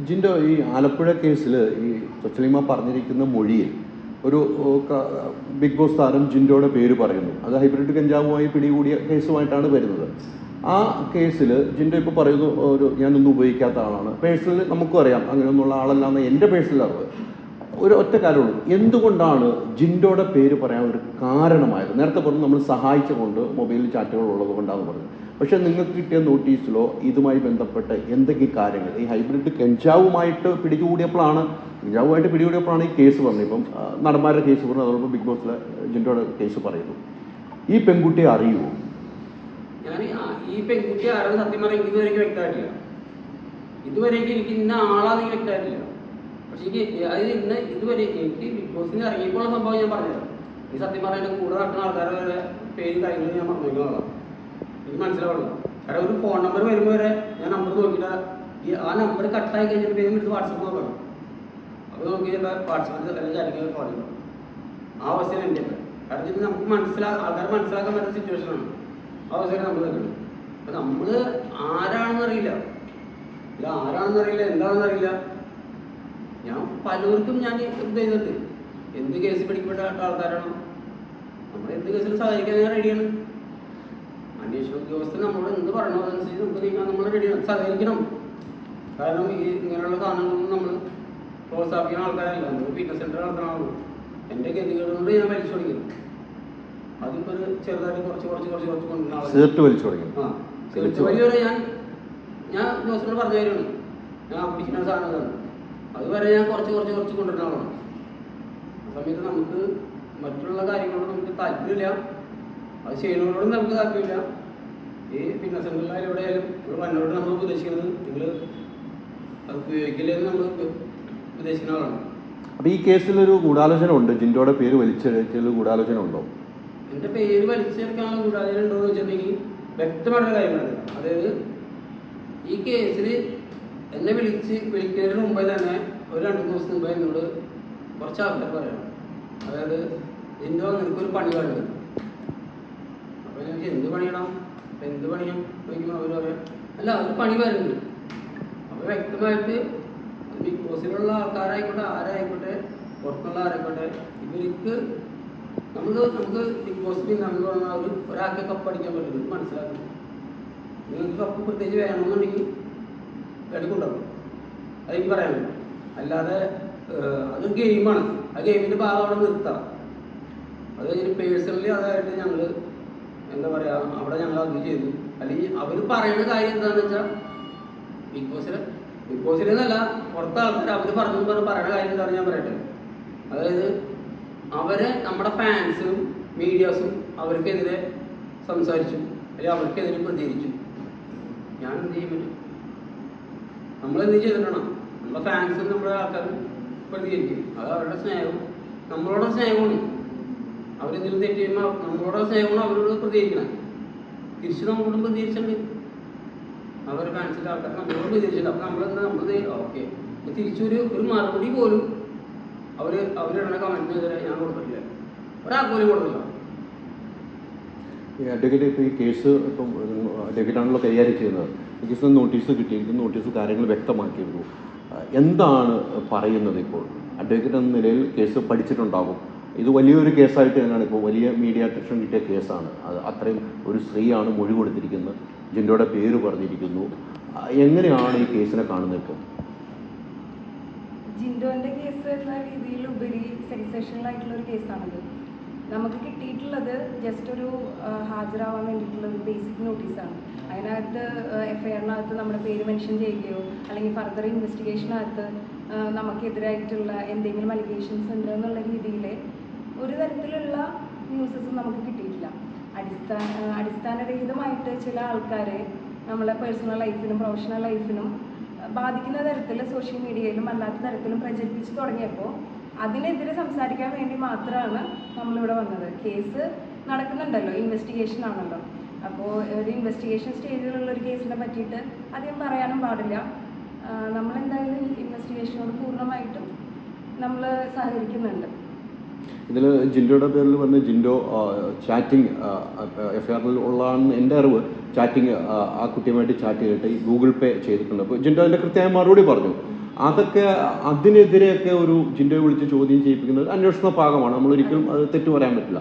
ജിൻഡോ, ഈ ആലപ്പുഴ കേസിൽ ഈ സ്വച്ഛലിമ പറഞ്ഞിരിക്കുന്ന മൊഴിയിൽ ഒരു ബിഗ് ബോസ് താരം ജിൻഡോയുടെ പേര് പറയുന്നു. അത് ഹൈബ്രിഡ് കഞ്ചാവുമായി പിടികൂടിയ കേസുമായിട്ടാണ് വരുന്നത്. ആ കേസിൽ ജിൻഡോ ഇപ്പോൾ പറയുന്നു, ഞാനൊന്നും ഉപയോഗിക്കാത്ത ആളാണ്. പേഴ്സണലി നമുക്കും അറിയാം അങ്ങനെയൊന്നുള്ള ആളല്ലാന്ന് എൻ്റെ പേഴ്സണൽ അറിവ്. ഒരു ഒറ്റ കാര്യമുള്ളൂ, എന്തുകൊണ്ടാണ് ജിൻഡോയുടെ പേര് പറയാൻ ഒരു കാരണമായത്? നേരത്തെ പറഞ്ഞു നമ്മൾ സഹായിച്ചുകൊണ്ട് മൊബൈലിൽ ചാറ്റുകൾ ഉള്ളത് കൊണ്ടാണെന്ന് പറഞ്ഞു. പക്ഷേ നിങ്ങൾക്ക് കിട്ടിയ നോട്ടീസിലോ ഇതുമായി ബന്ധപ്പെട്ട് എന്തൊക്കെ കാര്യങ്ങൾ ഈ ഹൈബ്രിഡ് കഞ്ചാവുമായിട്ട് പിടികൂടിയപ്പോഴാണ് ഈ കേസ് പറഞ്ഞു. ഇപ്പം നടന്മാരുടെ കേസ് പറഞ്ഞു, അതോടൊപ്പം ബിഗ് ബോസിലെ ജിൻഡോയുടെ കേസ് പറയുന്നു. ഈ പെൺകുട്ടിയെ അറിയുമോ? ഞാൻ ഈ പെൺകുട്ടി ആരെന്ന് സത്യം പറഞ്ഞാൽ എനിക്ക് ഇതുവരെയ്ക്ക് വ്യക്തമായിട്ടില്ല. ഇതുവരെയ്ക്ക് എനിക്ക് ഇന്ന ആളാന്ന് വ്യക്തമായിട്ടില്ല. പക്ഷേ എനിക്ക് ഇതുവരെ എനിക്ക് ബിഗ് ബോസിന് ഇറങ്ങിയപ്പോഴുള്ള സംഭവം ഞാൻ പറഞ്ഞുതരാം. ഈ സത്യം പറഞ്ഞാൽ എൻ്റെ കൂടെ നടക്കുന്ന ആൾക്കാരുടെ പേര് കാര്യങ്ങൾ ഞാൻ പറഞ്ഞിരിക്കുന്നതാണ്. എനിക്ക് മനസ്സിലാവുള്ളൂ. കാരണം ഒരു ഫോൺ നമ്പർ വരുമ്പോൾ വരെ ഞാൻ നമ്പർ നോക്കിയിട്ട് ആ നമ്പർ കട്ടായി കഴിഞ്ഞിട്ട് പേരും എടുത്ത് വാട്സപ്പ് നോക്കണം. അപ്പോൾ നോക്കി കഴിഞ്ഞാൽ വാട്സപ്പിൽ അല്ലെങ്കിൽ ചാറ്റിങ് ഫോൺ ചെയ്യണം. ആ അവസ്ഥയാണ് എൻ്റെ. കാരണം ഇത് നമുക്ക് ആൾക്കാർ മനസ്സിലാക്കാൻ പറ്റുന്ന സിറ്റുവേഷനാണ്. ആ അവസ്ഥയിൽ നമ്മൾ നിൽക്കണം. അപ്പം നമ്മൾ ആരാണെന്നറിയില്ല, എന്താണെന്നറിയില്ല. ഞാൻ പലർക്കും ഞാൻ ഇത് ചെയ്തിട്ട് എന്ത് കേസ് പിടിക്കപ്പെട്ട ആൾക്കാരാണോ നമ്മൾ എന്ത് കേസിൽ സഹായിക്കാൻ ഞാൻ റെഡിയാണ്. അന്വേഷണ ഉദ്യോഗസ്ഥൻ നമ്മളോട് എന്ത് പറയണോ അതനുസരിച്ച് നമുക്ക് നീങ്ങാൻ നമ്മൾ റെഡിയാണ്, സഹകരിക്കണം. കാരണം ഇങ്ങനെയുള്ള സാധനങ്ങളൊന്നും നമ്മൾ പ്രോത്സാഹിപ്പിക്കുന്ന ആൾക്കാരല്ല. നമ്മൾ ഫിറ്റ്നസ് സെൻ്റർ നടത്തണമാണല്ലോ. എൻ്റെ ഗതികൾ കൊണ്ട് ഞാൻ വലിച്ചു തുടങ്ങി. അതിപ്പോൾ ഒരു ചെറുതായിട്ട് കുറച്ച് കൊണ്ടുവരുന്ന വലിയ ഞാൻ ജോസിനോട് പറഞ്ഞ കാര്യമാണ്. ഞാൻ പിടിക്കുന്ന സാധനങ്ങളാണ്. അതുവരെ ഞാൻ കുറച്ച് കൊണ്ടുവരുന്ന ആളാണ്. ആ സമയത്ത് നമുക്ക് മറ്റുള്ള കാര്യങ്ങളോട് നമുക്ക് താല്പര്യമില്ല, അത് ചെയ്യുന്നവരോടും നമുക്ക് താല്പര്യമില്ല. ഈ ഫിറ്റ്നസ് സെൻ്ററിലായാലും എവിടെയായാലും നമ്മൾ വന്നവരോട് നമ്മൾ ഉപദേശിക്കുന്നത് നിങ്ങൾ അത് ഉപയോഗിക്കില്ലെന്ന് നമ്മൾ ഉപദേശിക്കുന്ന ആളാണ്. അപ്പോൾ ഈ കേസിലൊരു ഗൂഢാലോചന ഉണ്ട്, ജിൻഡോയുടെ പേര് വലിച്ചെടുക്കൽ ഗൂഢാലോചന ഉണ്ടോ? എൻ്റെ പേര് വലിച്ചെടുക്കാനുള്ള ഗൂഢാലോചന ഉണ്ടോ എന്ന് വെച്ചിട്ടുണ്ടെങ്കിൽ വ്യക്തമായിട്ടുള്ള കാര്യമാണ്. അതായത് ഈ കേസിൽ എന്നെ വിളിക്കുന്നതിന് മുമ്പേ തന്നെ ഒരു 2 ദിവസം മുമ്പേ എന്നോട് കുറച്ച് ആൾക്കാർ പറയണം. അതായത് ജിൻഡോ നിനക്കൊരു പണി വേണ്ടത്. അപ്പോൾ ഞാൻ എന്ത് പണിയണം, എന്ത് പണിയും ചോദിക്കുമ്പോൾ അവർ പറയാം അല്ല ഒരു പണി വരുന്നുണ്ട്. അപ്പോൾ വ്യക്തമായിട്ട് ബിഗ് ബോസിലുള്ള ആൾക്കാരായിക്കോട്ടെ ആരായിക്കോട്ടെ പുറത്തുള്ള ആരായിക്കോട്ടെ ഇവർക്ക് നമുക്ക് ബിഗ് ബോസിൽ നമ്മൾ പറഞ്ഞാൽ ഒരാൾക്ക് കപ്പടിക്കാൻ പറ്റുന്നത് മനസ്സിലാക്കുന്നു. നിങ്ങൾക്ക് കപ്പ് പ്രത്യേകിച്ച് വേണമെന്നുണ്ടെങ്കിൽ എടുക്കുണ്ടാവും, അതെനിക്ക് പറയാനുള്ളൂ. അല്ലാതെ അതൊരു ഗെയിമാണ്. ആ ഗെയിമിൻ്റെ ഭാഗം അവിടെ നിർത്താം. അത് കഴിഞ്ഞ് പേഴ്സണലി അതായിട്ട് ഞങ്ങൾ എന്താ പറയുക അവിടെ ഞങ്ങൾ അത് ചെയ്തു. അല്ലെങ്കിൽ അവർ പറയുന്ന കാര്യം എന്താണെന്ന് വെച്ചാൽ ബിഗ് ബോസിൽ എന്നല്ല പുറത്തെ ആൾക്കാർ അവർ പറയുന്ന കാര്യം എന്താണെന്ന് ഞാൻ പറയട്ടെ. അതായത് അവരെ നമ്മുടെ ഫാൻസും മീഡിയാസും അവർക്കെതിരെ സംസാരിച്ചു, അല്ലെങ്കിൽ അവർക്കെതിരെ പ്രതികരിച്ചു. ഞാൻ എന്ത് ചെയ്യാൻ പറ്റും? നമ്മളെന്ത് ചെയ്തിട്ടാണ്? നമ്മുടെ ഫാൻസും നമ്മുടെ ആൾക്കാരും പ്രതികരിക്കും. അത് അവരുടെ സ്നേഹവും നമ്മളോട് സ്നേഹമാണ്. അവരെന്തെങ്കിലും തെറ്റ് ചെയ്യുമ്പോൾ നമ്മളോട് സ്നേഹമാണ് അവരോട് പ്രതികരിക്കണം. തിരിച്ച് നമ്മളോട് പ്രതികരിച്ചിട്ടുണ്ട്. അവർ ഫാൻസിൻ്റെ ആൾക്കാർ നമ്മളോട് പ്രതികരിച്ചിട്ടുണ്ട്. അപ്പോൾ നമ്മൾ ഓക്കെ തിരിച്ചൊരു മറുപടി പോലും അവരുടെ കമൻറ്റിനെതിരെ ഞാൻ കൊടുത്തിട്ടില്ല, ഒരാൾക്ക് പോലും കൊടുത്തില്ല. അഡ്വക്കേറ്റ് ഇപ്പോൾ ഈ കേസ് ഇപ്പം അഡ്വക്കേറ്റാണല്ലോ കൈകാര്യം ചെയ്യുന്നത്. ഈ കേസിന് നോട്ടീസ് കിട്ടിയിരിക്കുന്നു, നോട്ടീസ് കാര്യങ്ങൾ വ്യക്തമാക്കിയിരുന്നു. എന്താണ് പറയുന്നത് ഇപ്പോൾ? അഡ്വക്കേറ്റ് എന്ന നിലയിൽ കേസ് പഠിച്ചിട്ടുണ്ടാകും. ഇത് വലിയൊരു കേസായിട്ട് തന്നെയാണ്, ഇപ്പോൾ വലിയ മീഡിയ അറ്റൻഷൻ കിട്ടിയ കേസാണ്. അത് അത്രയും ഒരു സ്ത്രീയാണ് മൊഴി കൊടുത്തിരിക്കുന്നത്, ജിൻഡോയുടെ പേര് പറഞ്ഞിരിക്കുന്നു. എങ്ങനെയാണ് ഈ കേസിനെ കാണുന്നത്? ഇപ്പോൾ ജിൻഡോൻ്റെ കേസ് എന്ന രീതിയിലുപരി സെൻസേഷണലായിട്ടുള്ള ഒരു കേസാണിത്. നമുക്ക് കിട്ടിയിട്ടുള്ളത് ജസ്റ്റ് ഒരു ഹാജരാവാൻ വേണ്ടിയിട്ടുള്ള ഒരു ബേസിക് നോട്ടീസാണ്. അതിനകത്ത് FIR-നകത്ത് നമ്മുടെ പേര് മെൻഷൻ ചെയ്യുകയോ അല്ലെങ്കിൽ ഫർദർ ഇൻവെസ്റ്റിഗേഷനകത്ത് നമുക്കെതിരായിട്ടുള്ള എന്തെങ്കിലും അലിഗേഷൻസ് ഉണ്ട് എന്നുള്ള രീതിയിൽ ഒരു തരത്തിലുള്ള ന്യൂസസും നമുക്ക് കിട്ടിയിട്ടില്ല. അടിസ്ഥാനരഹിതമായിട്ട് ചില ആൾക്കാരെ നമ്മളെ പേഴ്സണൽ ലൈഫിനും പ്രൊഫഷണൽ ലൈഫിനും ബാധിക്കുന്ന തരത്തിൽ സോഷ്യൽ മീഡിയയിലും അല്ലാത്ത തരത്തിലും പ്രചരിപ്പിച്ച് തുടങ്ങിയപ്പോൾ അതിനെതിരെ സംസാരിക്കാൻ വേണ്ടി മാത്രമാണ് നമ്മളിവിടെ വന്നത്. കേസ് നടക്കുന്നുണ്ടല്ലോ, ഇൻവെസ്റ്റിഗേഷൻ ആണല്ലോ. അപ്പോൾ ഒരു ഇൻവെസ്റ്റിഗേഷൻ സ്റ്റേജിലുള്ളൊരു കേസിനെ പറ്റിയിട്ട് അധികം പറയാനും പാടില്ല. നമ്മളെന്തായാലും ഇൻവെസ്റ്റിഗേഷനോട് പൂർണ്ണമായിട്ടും നമ്മൾ സഹകരിക്കുന്നുണ്ട്. ഇതിൽ ജിൻഡോയുടെ പേരിൽ പറഞ്ഞ ജിൻഡോ ചാറ്റിംഗ് FIR-ൽ ഉള്ളതാണെന്ന് എൻ്റെ അറിവ്. ചാറ്റിംഗ് ആ കുട്ടിയുമായിട്ട് ചാറ്റ് ചെയ്തിട്ട് ഈ ഗൂഗിൾ പേ ചെയ്തിട്ടുണ്ട്. അപ്പോൾ ജിൻഡോ അതിൻ്റെ കൃത്യമായ മറുപടി പറഞ്ഞു. അതൊക്കെ അതിനെതിരെയൊക്കെ ഒരു ജിൻഡോയെ വിളിച്ച് ചോദ്യം ചെയ്യിപ്പിക്കുന്നത് അന്വേഷണ ഭാഗമാണ്. നമ്മളൊരിക്കലും അത് തെറ്റു പറയാൻ പറ്റില്ല.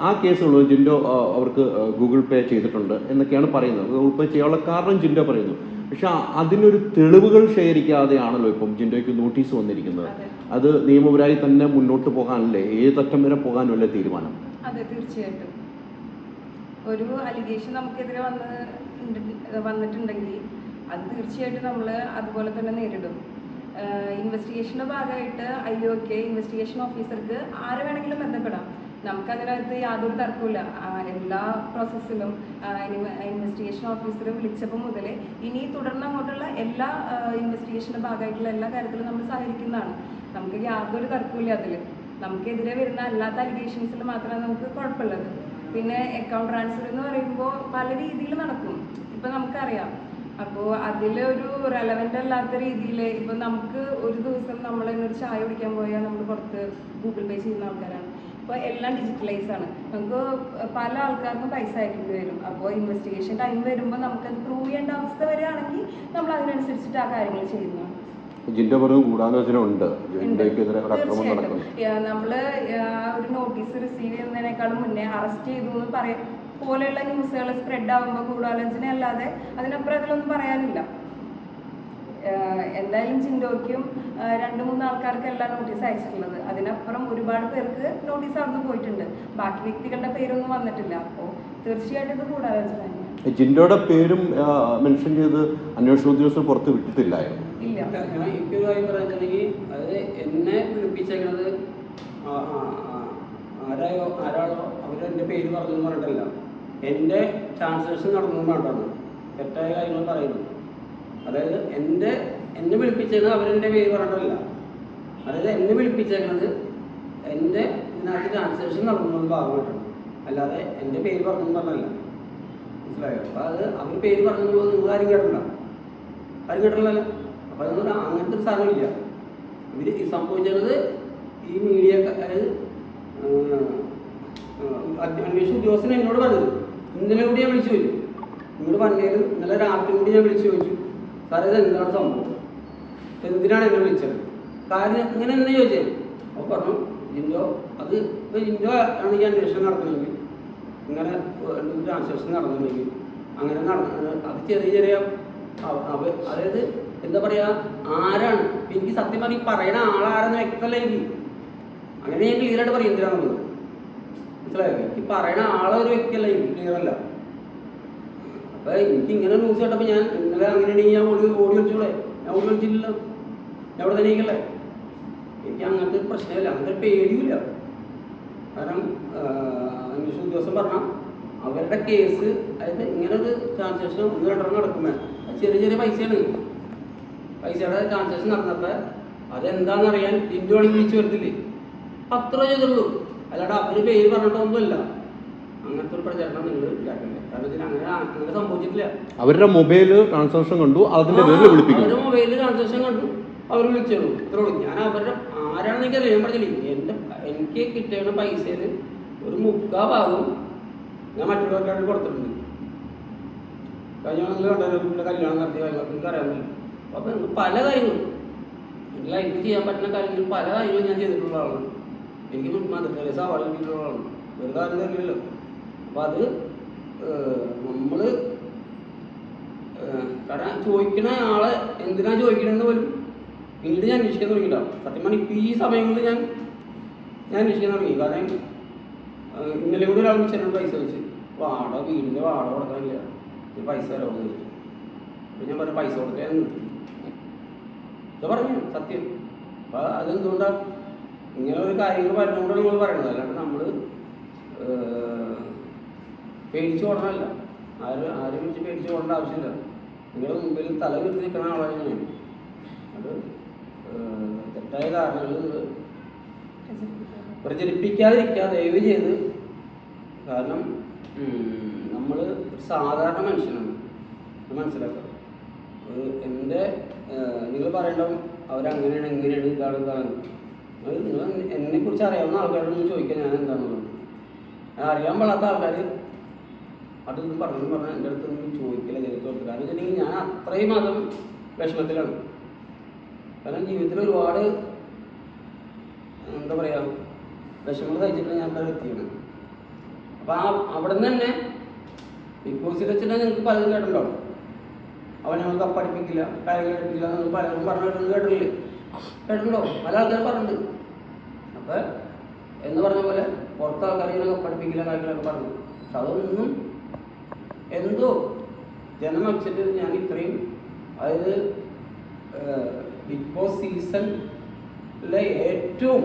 ആ കേസുകൾ ജിൻഡോ അവർക്ക് ഗൂഗിൾ പേ ചെയ്തിട്ടുണ്ട് എന്നൊക്കെയാണ് പറയുന്നത്. ഗൂഗിൾ പേ ചെയ്യാനുള്ള കാരണം ജിൻഡോ പറയുന്നു. പക്ഷെ അതിനൊരു തെളിവുകൾ ശേഖരിക്കാതെയാണല്ലോ ഇപ്പം ജിൻഡോയ്ക്ക് നോട്ടീസ് വന്നിരിക്കുന്നത്. അത് നിയമപരമായി തന്നെ മുന്നോട്ട് പോകാനല്ലേ, ഏതറ്റം വരെ പോകാനല്ലേ തീരുമാനം? അതെ, തീർച്ചയായിട്ടും. ഒരു അലിഗേഷൻ നമുക്കെതിരെ വന്നിട്ടുണ്ടെങ്കിൽ അത് തീർച്ചയായിട്ടും നമ്മൾ അതുപോലെ തന്നെ നേരിടും. ഇൻവെസ്റ്റിഗേഷൻ്റെ ഭാഗമായിട്ട് IOK ഇൻവെസ്റ്റിഗേഷൻ ഓഫീസർക്ക് ആരെ വേണമെങ്കിലും ബന്ധപ്പെടാം. നമുക്കതിനകത്ത് യാതൊരു തർക്കമില്ല. എല്ലാ പ്രോസസ്സിലും ഇൻവെസ്റ്റിഗേഷൻ ഓഫീസർ വിളിച്ചപ്പോൾ മുതൽ ഇനി തുടർന്ന് അങ്ങോട്ടുള്ള എല്ലാ ഇൻവെസ്റ്റിഗേഷൻ്റെ ഭാഗമായിട്ടുള്ള എല്ലാ കാര്യത്തിലും നമ്മൾ സഹകരിക്കുന്നതാണ്. നമുക്ക് യാതൊരു തർക്കമില്ല അതിൽ. നമുക്കെതിരെ വരുന്ന അല്ലാത്ത അലിഗേഷൻസിൽ മാത്രമേ നമുക്ക് കുഴപ്പമുള്ളത്. പിന്നെ അക്കൗണ്ട് ട്രാൻസ്ഫർ എന്ന് പറയുമ്പോൾ പല രീതിയിൽ നടക്കും. ഇപ്പം നമുക്കറിയാം. അപ്പോൾ അതിലൊരു റെലവൻ്റ് അല്ലാത്ത രീതിയിൽ ഇപ്പം നമുക്ക് ഒരു ദിവസം നമ്മൾ ഒരു ചായ കുടിക്കാൻ പോയാൽ നമ്മൾ പുറത്ത് ഗൂഗിൾ പേ ചെയ്യുന്ന ആൾക്കാരാണ്. ഇപ്പോൾ എല്ലാം ഡിജിറ്റലൈസ് ആണ്. നമുക്ക് പല ആൾക്കാർക്കും പൈസ അയക്കേണ്ടി വരും. അപ്പോൾ ഇൻവെസ്റ്റിഗേഷൻ ടൈം വരുമ്പോൾ നമുക്കത് പ്രൂവ് ചെയ്യേണ്ട അവസ്ഥ വരികയാണെങ്കിൽ നമ്മൾ അതിനനുസരിച്ചിട്ട് ആ കാര്യങ്ങൾ ചെയ്യുന്നതാണ്. ജിൻഡോ പറഞ്ഞു ഗൂഢാലോചന ഉണ്ട്, ജിൻഡോയ്ക്കെതിരെ ഒരു അക്രമം നടക്കുന്നു. നമ്മൾ ഒരു നോട്ടീസ് റിസീവ് ചെയ്യുന്നതിനേക്കാളും മുന്നേ അറസ്റ്റ് ചെയ്തു എന്ന് പറയാം പോലെയുള്ള ന്യൂസുകൾ സ്പ്രെഡ് ആകുമ്പോൾ ഗൂഢാലോചന അല്ലാതെ അതിനപ്പുറം അതിലൊന്നും പറയാനില്ല. എന്തായാലും ജിൻഡോയ്ക്കും 2-3 ആൾക്കാർക്കല്ല നോട്ടീസ് അയച്ചിട്ടുള്ളത്. അതിനപ്പുറം ഒരുപാട് പേർക്ക് നോട്ടീസ് അവിടുന്ന് പോയിട്ടുണ്ട്. ബാക്കി വ്യക്തികളുടെ പേരൊന്നും വന്നിട്ടില്ല. അപ്പോൾ തീർച്ചയായിട്ടും ഇത് ഗൂഢാലോചന തന്നെയാണ്. ജിൻഡോയുടെ പേരും മെൻഷൻ ചെയ്ത് അന്വേഷണ ഉദ്യോഗസ്ഥർ പുറത്ത് വിട്ടിട്ടില്ലായിരുന്നു. ഇല്ല, ഞാൻ എനിക്കൊരു കാര്യം പറയാന്നുണ്ടെങ്കിൽ അത് എന്നെ വിളിപ്പിച്ചേക്കണത് ആരാളോ അവരെൻ്റെ പേര് പറഞ്ഞു പറഞ്ഞിട്ടല്ല, എൻ്റെ ട്രാൻസാക്ഷൻ നടന്നുകൊണ്ടാണ് തെറ്റായ കാര്യങ്ങൾ പറയുന്നത്. അതായത് എന്നെ വിളിപ്പിച്ചേക്കുന്നത് അവരെൻ്റെ പേര് പറഞ്ഞിട്ടല്ല. അതായത് എന്നെ വിളിപ്പിച്ചേക്കുന്നത് എൻ്റെ ഇതിനകത്ത് ട്രാൻസാക്ഷൻ നടന്നത് ഭാഗമായിട്ടാണ്, അല്ലാതെ എൻ്റെ പേര് പറഞ്ഞു പറഞ്ഞല്ല. മനസ്സിലായോ? അപ്പോൾ അത് അവർ പേര് പറഞ്ഞപ്പോൾ നിങ്ങൾ ആരും കേട്ടില്ല, അപ്പോൾ അതുകൊണ്ട് അങ്ങനത്തെ ഒരു സാധനമില്ല. ഇവർ സംഭവിച്ചത് ഈ മീഡിയ, അതായത് അന്വേഷണ ഉദ്യോഗസ്ഥൻ എന്നോട് പറഞ്ഞത് ഇന്നലെ കൂടി ഞാൻ വിളിച്ചു ചോദിച്ചു. നിങ്ങൾ പറഞ്ഞാലും ഇന്നലെ രാത്രി കൂടി ഞാൻ വിളിച്ചു ചോദിച്ചു, സാറേ ഇത് എന്താണ് സംഭവം, എന്തിനാണ് എന്നെ വിളിച്ചത്, കാര്യം ഇങ്ങനെ എന്നെ ചോദിച്ചത്. അപ്പോൾ പറഞ്ഞു ജിൻഡോ അത് ഇപ്പോൾ ജിൻഡോ ആണ് ഈ അന്വേഷണം നടത്തണമെങ്കിൽ, ഇങ്ങനെ ട്രാൻസാക്ഷൻ നടന്നിട്ടുണ്ടെങ്കിൽ അങ്ങനെ അത് ചെറിയ അതായത് എന്താ പറയുക, ആരാണ് എനിക്ക് സത്യം പറഞ്ഞ് പറയണ ആളാരെന്ന് വ്യക്തമല്ല എനിക്ക്. അങ്ങനെ ഞാൻ ക്ലിയറായിട്ട് പറയും എന്തിനാണെന്നുള്ളത്. മനസ്സിലായോ? എനിക്ക് പറയണ ആളൊരു വ്യക്തിയല്ല, എനിക്ക് ക്ലിയറല്ല. അപ്പോൾ എനിക്ക് ഇങ്ങനെ ന്യൂസ് കേട്ടപ്പോൾ ഞാൻ ഇന്നലെ അങ്ങനെയാണെങ്കിൽ ഞാൻ ഓടി വിളിച്ചോളെ, ഞാൻ ഓടി വിളിച്ചില്ലല്ലോ, ഞാൻ അവിടെ തന്നെ ഇരിക്കല്ലേ. എനിക്ക് അങ്ങനത്തെ ഒരു പ്രശ്നമില്ല, അങ്ങനത്തെ പേടിയില്ല. കാരണം അന്വേഷണ ഉദ്യോഗസ്ഥൻ പറഞ്ഞാൽ അവരുടെ കേസ്, അതായത് ഇങ്ങനെ ഒരു ട്രാൻസാക്ഷൻ 1-2 നടക്കുമ്പോൾ അത് ചെറിയ പൈസയാണ്. പൈസയുടെ ട്രാൻസാക്ഷൻ നടന്നപ്പോൾ അതെന്താണെന്നറിയാൻ ജിൻഡോണി വിളിച്ച് വരുത്തില്ലേ, അത്ര ചെയ്തുള്ളൂ. അല്ലാണ്ട് അവര് പേര് പറഞ്ഞിട്ടൊന്നുമില്ല. അങ്ങനത്തെ ഒരു പ്രചരണം നിങ്ങൾ ഇല്ലാക്കില്ല. കാരണം ഇതിന് അങ്ങനെ സംഭവിച്ചിട്ടില്ല. അവരുടെ മൊബൈൽ ട്രാൻസാക്ഷൻ കണ്ടു, അതിന്റെ പേരിൽ വിളിപ്പിക്കും. അവരുടെ മൊബൈലിൽ ട്രാൻസാക്ഷൻ കണ്ടു, അവർ വിളിച്ചോളൂ, ഇത്രേ ഉള്ളൂ. ഞാൻ അവരുടെ ആരാണെന്ന് എനിക്കറിയാം. ഞാൻ പറഞ്ഞില്ലേ, എനിക്ക് കിട്ടിയ പൈസയിൽ ഒരു 3/4 ഭാഗവും ഞാൻ മറ്റുള്ളവർക്കായിട്ട് കൊടുത്തിട്ടുണ്ട്. കഴിഞ്ഞ കണ്ടാലും കല്യാണം നടത്തിയ കാര്യങ്ങളൊക്കെ എനിക്ക് അറിയാമല്ലോ. അപ്പോൾ പല കാര്യങ്ങളും എൻ്റെ ലൈഫിൽ ചെയ്യാൻ പറ്റുന്ന കാര്യങ്ങൾ പല കാര്യങ്ങളും ഞാൻ ചെയ്തിട്ടുള്ള ആളാണ്. എനിക്ക് മദർ തെരേസ അവാർഡ് കിട്ടിയിട്ടുള്ള ആളാണ്. ഒരു കാര്യം തന്നെയല്ലോ. അപ്പോൾ അത് നമ്മൾ കാരണം ചോദിക്കണ ആളെ എന്തിനാണ് ചോദിക്കണമെന്ന് പോലും പിന്നീട് ഞാൻ അന്വേഷിക്കാൻ തുടങ്ങിയിട്ടാണ്. സത്യം പറഞ്ഞാൽ ഇപ്പോൾ ഈ സമയങ്ങളിൽ ഞാൻ അന്വേഷിക്കാൻ തുടങ്ങി. കാരണം ഇന്നലെ കൂടി ഒരാൾ വിളിച്ചതിനോട് പൈസ വെച്ച് വീടിൻ്റെ വാടക കൊടുക്കാനില്ല, ഇത് പൈസ തരാമെന്ന് ചോദിച്ചു. അപ്പോൾ ഞാൻ പറഞ്ഞു പൈസ കൊടുക്കാൻ നിർത്തി. ഇത് പറഞ്ഞു സത്യം. അപ്പോൾ അതെന്തുകൊണ്ടാണ് ഇങ്ങനെ ഒരു കാര്യങ്ങൾ പറഞ്ഞുകൊണ്ടാണ് നമ്മൾ പറയുന്നത്. അല്ലാണ്ട് നമ്മൾ പേടിച്ച് ഓടണമല്ല. ആരും വിളിച്ച് പേടിച്ച് ഓടേണ്ട ആവശ്യമില്ല. നിങ്ങളുടെ മുമ്പിൽ തല വിരുന്ന് നിൽക്കുന്ന ആളാണ് ഞാൻ. അത് തെറ്റായ കാരണങ്ങൾ പ്രചരിപ്പിക്കാതിരിക്കുക ദയവ് ചെയ്ത്. കാരണം നമ്മൾ ഒരു സാധാരണ മനുഷ്യനാണ്, മനസ്സിലാക്കുക. എൻ്റെ നിങ്ങൾ പറയണ്ടാവും അവരങ്ങനെയാണ് എങ്ങനെയാണ് ഇതാണ്. നിങ്ങൾ എന്നെക്കുറിച്ച് അറിയാവുന്ന ആൾക്കാരോട് ചോദിക്കാൻ ഞാൻ എന്താണെന്നുള്ളത്. ഞാൻ അറിയാൻ പാടാത്ത ആൾക്കാർ അതൊന്നും പറഞ്ഞാൽ എൻ്റെ അടുത്തൊന്നും ചോദിക്കില്ല, ജനിച്ചു കൊടുക്കുക. കാരണം വെച്ചിട്ടുണ്ടെങ്കിൽ ഞാൻ അത്രയും മാത്രം വിഷമത്തിലാണ്. കാരണം ജീവിതത്തിൽ ഒരുപാട് എന്താ പറയുക വിഷമങ്ങൾ കഴിച്ചിട്ട് ഞാൻ അവിടെ എത്തിയത്. അപ്പം അവിടെ നിന്ന് തന്നെ ബിഗ് ബോസിൽ വെച്ചിട്ട് നിങ്ങൾക്ക് പലതും കേട്ടിട്ടുണ്ടാവും. അവൻ ഞങ്ങൾ കപ്പടിപ്പിക്കില്ല, കാര്യങ്ങൾ പഠിപ്പിക്കില്ല എന്ന് പലരും പറഞ്ഞു കേട്ടിട്ടുണ്ടോ? പല ആൾക്കാരും പറഞ്ഞിട്ടുണ്ട്. അപ്പം എന്ന് പറഞ്ഞ പോലെ പുറത്തെ ആൾക്കാർ ഇങ്ങനെ കപ്പടിപ്പിക്കില്ല കാര്യങ്ങളൊക്കെ പറഞ്ഞു. പക്ഷെ അതൊന്നും എന്തോ ജനം അക്സെപ്റ്റ് ചെയ്ത് ഞാൻ ഇത്രയും, അതായത് ബിഗ് ബോസ് സീസണിലെ ഏറ്റവും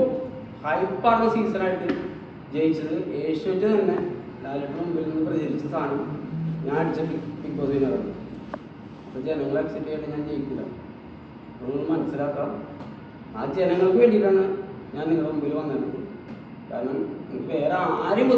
ഹൈപ്പാർന്ന സീസണായിട്ട് ജയിച്ചത് ഏഷ്യാനെറ്റ് തന്നെ ലാലേട്ടന് മുമ്പിൽ നിന്ന് പ്രചരിച്ച സാധനം ഞാൻ അടിച്ച ബിഗ് ബോസ് വിന്നറാണ്. അപ്പോൾ ജനങ്ങളെ അക്സെപ്റ്റ് ചെയ്യാണ്ട് ഞാൻ ജയിക്കില്ല. നിങ്ങൾ മനസ്സിലാക്കാം. ആ ജനങ്ങൾക്ക് വേണ്ടിയിട്ടാണ് ഞാൻ നിങ്ങളുടെ മുമ്പിൽ വന്നത്. കാരണം എനിക്ക് വേറെ ആരും